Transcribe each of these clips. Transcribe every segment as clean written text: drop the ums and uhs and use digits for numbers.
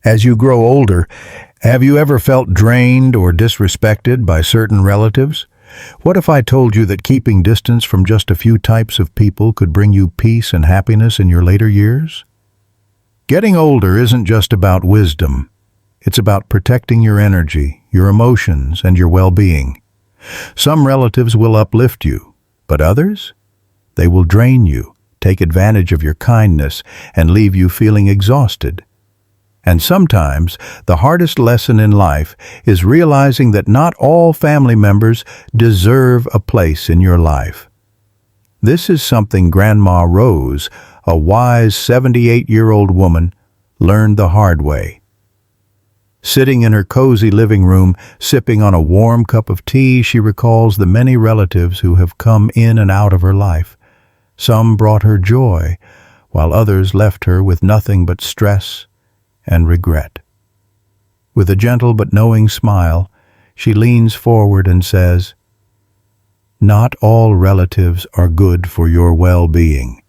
As you grow older, have you ever felt drained or disrespected by certain relatives? What if I told you that keeping distance from just a few types of people could bring you peace and happiness in your later years? Getting older isn't just about wisdom. It's about protecting your energy, your emotions, and your well-being. Some relatives will uplift you, but others? They will drain you, take advantage of your kindness, and leave you feeling exhausted. And sometimes, the hardest lesson in life is realizing that not all family members deserve a place in your life. This is something Grandma Rose, a wise 78-year-old woman, learned the hard way. Sitting in her cozy living room, sipping on a warm cup of tea, she recalls the many relatives who have come in and out of her life. Some brought her joy, while others left her with nothing but stress and regret. With a gentle but knowing smile, she leans forward and says, "Not all relatives are good for your well-being.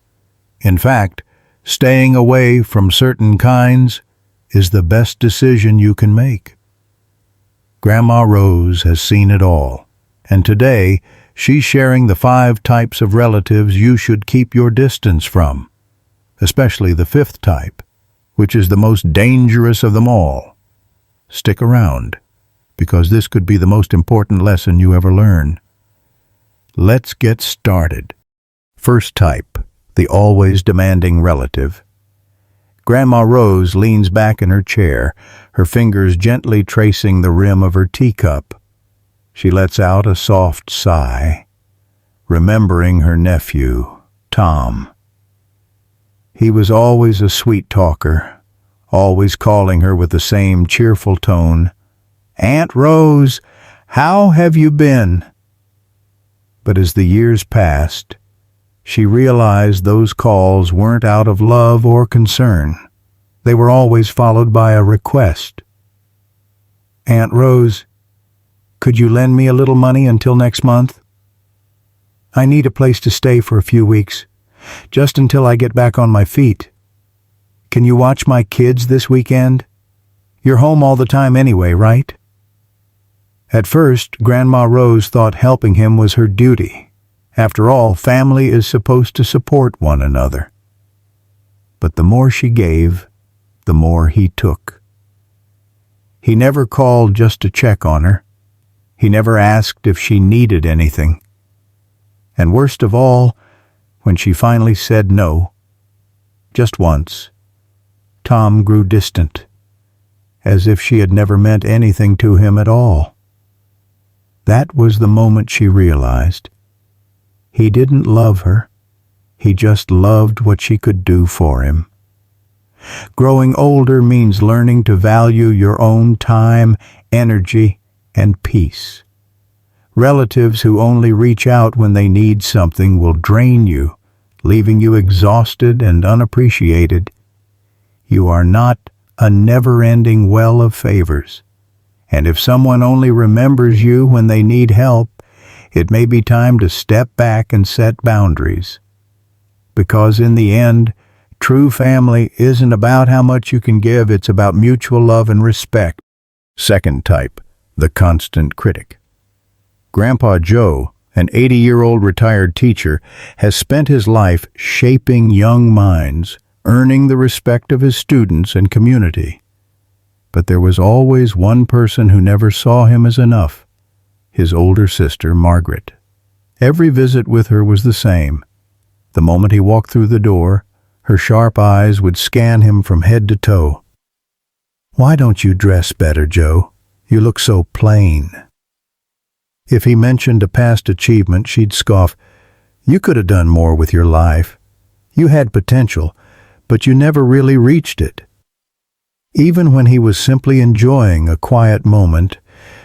In fact, staying away from certain kinds is the best decision you can make." Grandma Rose has seen it all, and today she's sharing the 5 types of relatives you should keep your distance from, especially the 5th type, which is the most dangerous of them all. Stick around, because this could be the most important lesson you ever learn. Let's get started. First type, the always demanding relative. Grandma Rose leans back in her chair, her fingers gently tracing the rim of her teacup. She lets out a soft sigh, remembering her nephew, Tom. He was always a sweet talker, always calling her with the same cheerful tone, "Aunt Rose, how have you been?" But as the years passed, she realized those calls weren't out of love or concern. They were always followed by a request. "Aunt Rose, could you lend me a little money until next month? I need a place to stay for a few weeks, just until I get back on my feet. Can you watch my kids this weekend? You're home all the time anyway, right?" At first, Grandma Rose thought helping him was her duty. After all, family is supposed to support one another. But the more she gave, the more he took. He never called just to check on her. He never asked if she needed anything. And worst of all, when she finally said no, just once, Tom grew distant, as if she had never meant anything to him at all. That was the moment she realized. He didn't love her. He just loved what she could do for him. Growing older means learning to value your own time, energy, and peace. Relatives who only reach out when they need something will drain you, leaving you exhausted and unappreciated. You are not a never-ending well of favors. And if someone only remembers you when they need help, it may be time to step back and set boundaries. Because in the end, true family isn't about how much you can give, it's about mutual love and respect. Second type, the constant critic. Grandpa Joe, an 80-year-old retired teacher, has spent his life shaping young minds, earning the respect of his students and community. But there was always one person who never saw him as enough, his older sister, Margaret. Every visit with her was the same. The moment he walked through the door, her sharp eyes would scan him from head to toe. "Why don't you dress better, Joe? You look so plain." If he mentioned a past achievement, she'd scoff, "You could have done more with your life. You had potential, but you never really reached it." Even when he was simply enjoying a quiet moment,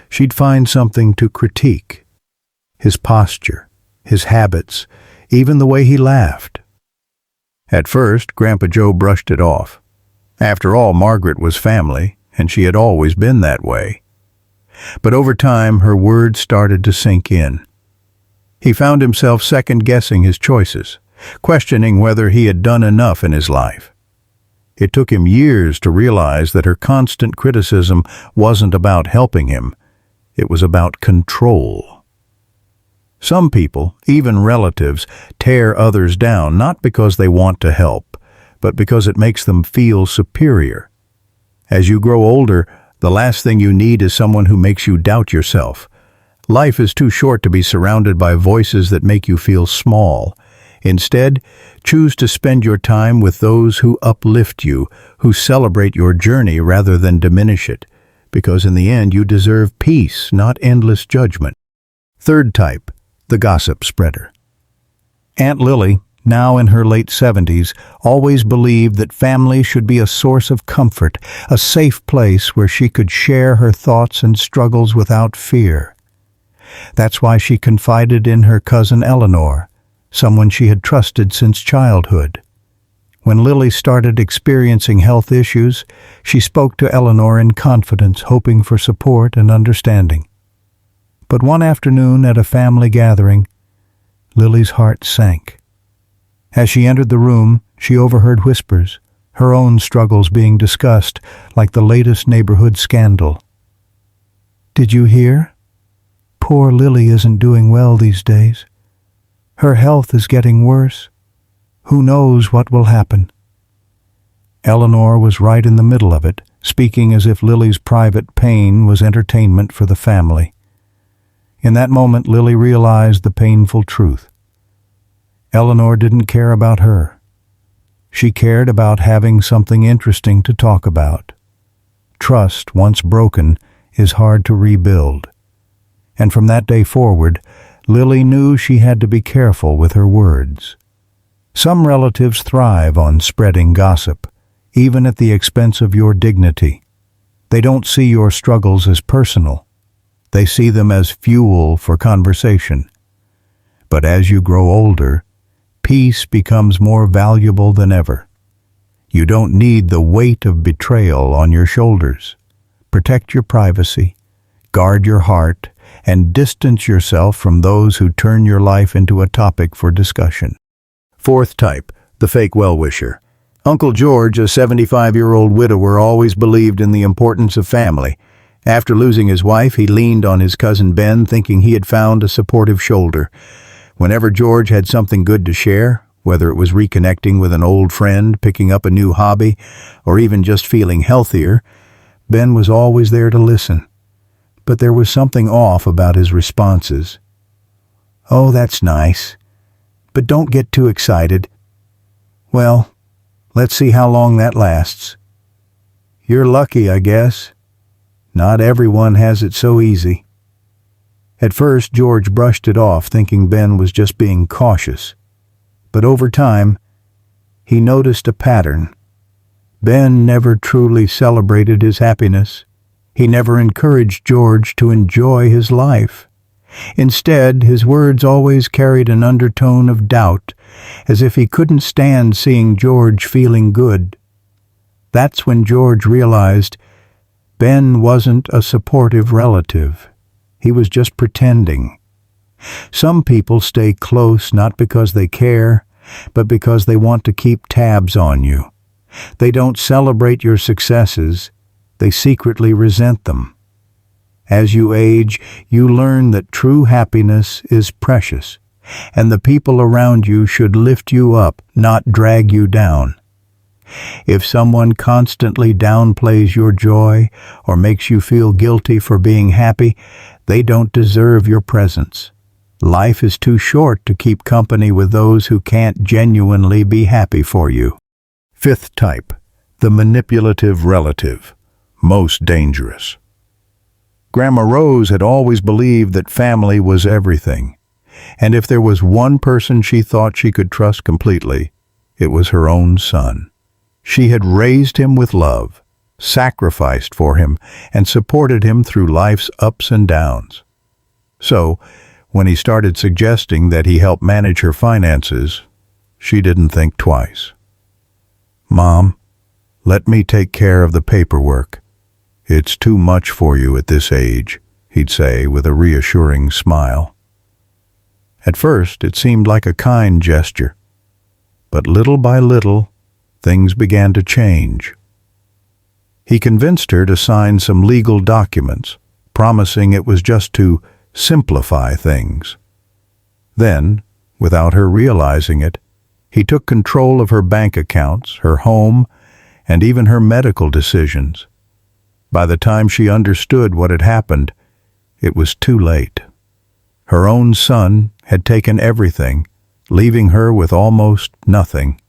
she'd find something to critique. His posture, his habits, even the way he laughed. At first, Grandpa Joe brushed it off. After all, Margaret was family, and she had always been that way. But over time, her words started to sink in. He found himself second-guessing his choices, questioning whether he had done enough in his life. It took him years to realize that her constant criticism wasn't about helping him. It was about control. Some people, even relatives, tear others down not because they want to help, but because it makes them feel superior. As you grow older, the last thing you need is someone who makes you doubt yourself. Life is too short to be surrounded by voices that make you feel small. Instead, choose to spend your time with those who uplift you, who celebrate your journey rather than diminish it, because in the end you deserve peace, not endless judgment. Third type, the gossip spreader. Aunt Lily, now in her late 70s, always believed that family should be a source of comfort, a safe place where she could share her thoughts and struggles without fear. That's why she confided in her cousin Eleanor, someone she had trusted since childhood. When Lily started experiencing health issues, she spoke to Eleanor in confidence, hoping for support and understanding. But one afternoon at a family gathering, Lily's heart sank. As she entered the room, she overheard whispers, her own struggles being discussed like the latest neighborhood scandal. "Did you hear? Poor Lily isn't doing well these days. Her health is getting worse. Who knows what will happen?" Eleanor was right in the middle of it, speaking as if Lily's private pain was entertainment for the family. In that moment, Lily realized the painful truth. Eleanor didn't care about her. She cared about having something interesting to talk about. Trust, once broken, is hard to rebuild. And from that day forward, Lily knew she had to be careful with her words. Some relatives thrive on spreading gossip, even at the expense of your dignity. They don't see your struggles as personal. They see them as fuel for conversation. But as you grow older, peace becomes more valuable than ever. You don't need the weight of betrayal on your shoulders. Protect your privacy, guard your heart, and distance yourself from those who turn your life into a topic for discussion. Fourth type, the fake well-wisher. Uncle George, a 75-year-old widower, always believed in the importance of family. After losing his wife, he leaned on his cousin Ben, thinking he had found a supportive shoulder. Whenever George had something good to share, whether it was reconnecting with an old friend, picking up a new hobby, or even just feeling healthier, Ben was always there to listen. But there was something off about his responses. "Oh, that's nice. But don't get too excited. Well, let's see how long that lasts. You're lucky, I guess. Not everyone has it so easy." At first, George brushed it off, thinking Ben was just being cautious. But over time, he noticed a pattern. Ben never truly celebrated his happiness. He never encouraged George to enjoy his life. Instead, his words always carried an undertone of doubt, as if he couldn't stand seeing George feeling good. That's when George realized Ben wasn't a supportive relative. He was just pretending. Some people stay close not because they care, but because they want to keep tabs on you. They don't celebrate your successes. They secretly resent them. As you age, you learn that true happiness is precious, and the people around you should lift you up, not drag you down. If someone constantly downplays your joy or makes you feel guilty for being happy, they don't deserve your presence. Life is too short to keep company with those who can't genuinely be happy for you. Fifth type, the manipulative relative, most dangerous. Grandma Rose had always believed that family was everything, and if there was one person she thought she could trust completely, it was her own son. She had raised him with love, sacrificed for him, and supported him through life's ups and downs. So, when he started suggesting that he help manage her finances, she didn't think twice. "Mom, let me take care of the paperwork. It's too much for you at this age," he'd say with a reassuring smile. At first, it seemed like a kind gesture, but little by little, things began to change. He convinced her to sign some legal documents, promising it was just to simplify things. Then, without her realizing it, he took control of her bank accounts, her home, and even her medical decisions. By the time she understood what had happened, it was too late. Her own son had taken everything, leaving her with almost nothing.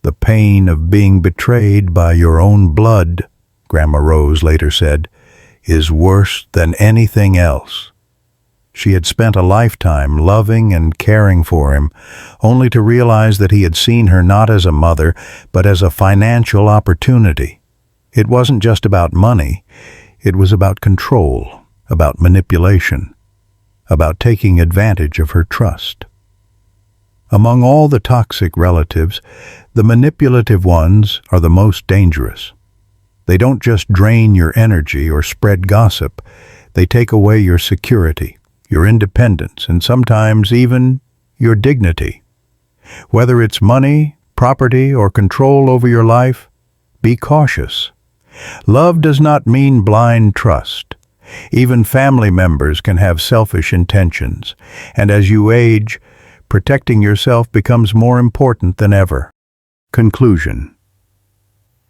The pain of being betrayed by your own blood, Grandma Rose later said, is worse than anything else. She had spent a lifetime loving and caring for him, only to realize that he had seen her not as a mother, but as a financial opportunity. It wasn't just about money, it was about control, about manipulation, about taking advantage of her trust. Among all the toxic relatives, the manipulative ones are the most dangerous. They don't just drain your energy or spread gossip, they take away your security, your independence, and sometimes even your dignity. Whether it's money, property, or control over your life, be cautious. Love does not mean blind trust. Even family members can have selfish intentions, and as you age, protecting yourself becomes more important than ever. Conclusion.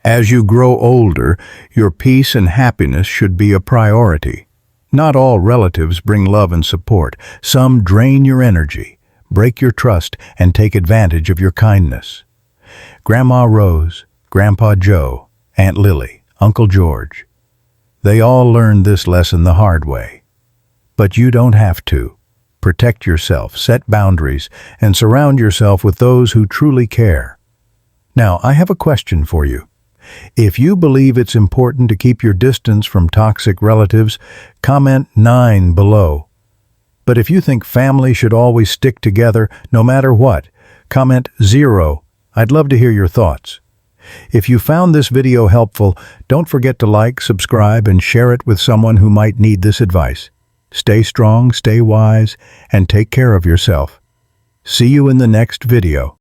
As you grow older, your peace and happiness should be a priority. Not all relatives bring love and support. Some drain your energy, break your trust, and take advantage of your kindness. Grandma Rose, Grandpa Joe, Aunt Lily, Uncle George. They all learned this lesson the hard way. But you don't have to. Protect yourself, set boundaries, and surround yourself with those who truly care. Now, I have a question for you. If you believe it's important to keep your distance from toxic relatives, comment 9 below. But if you think family should always stick together no matter what, comment 0. I'd love to hear your thoughts. If you found this video helpful, don't forget to like, subscribe, and share it with someone who might need this advice. Stay strong, stay wise, and take care of yourself. See you in the next video.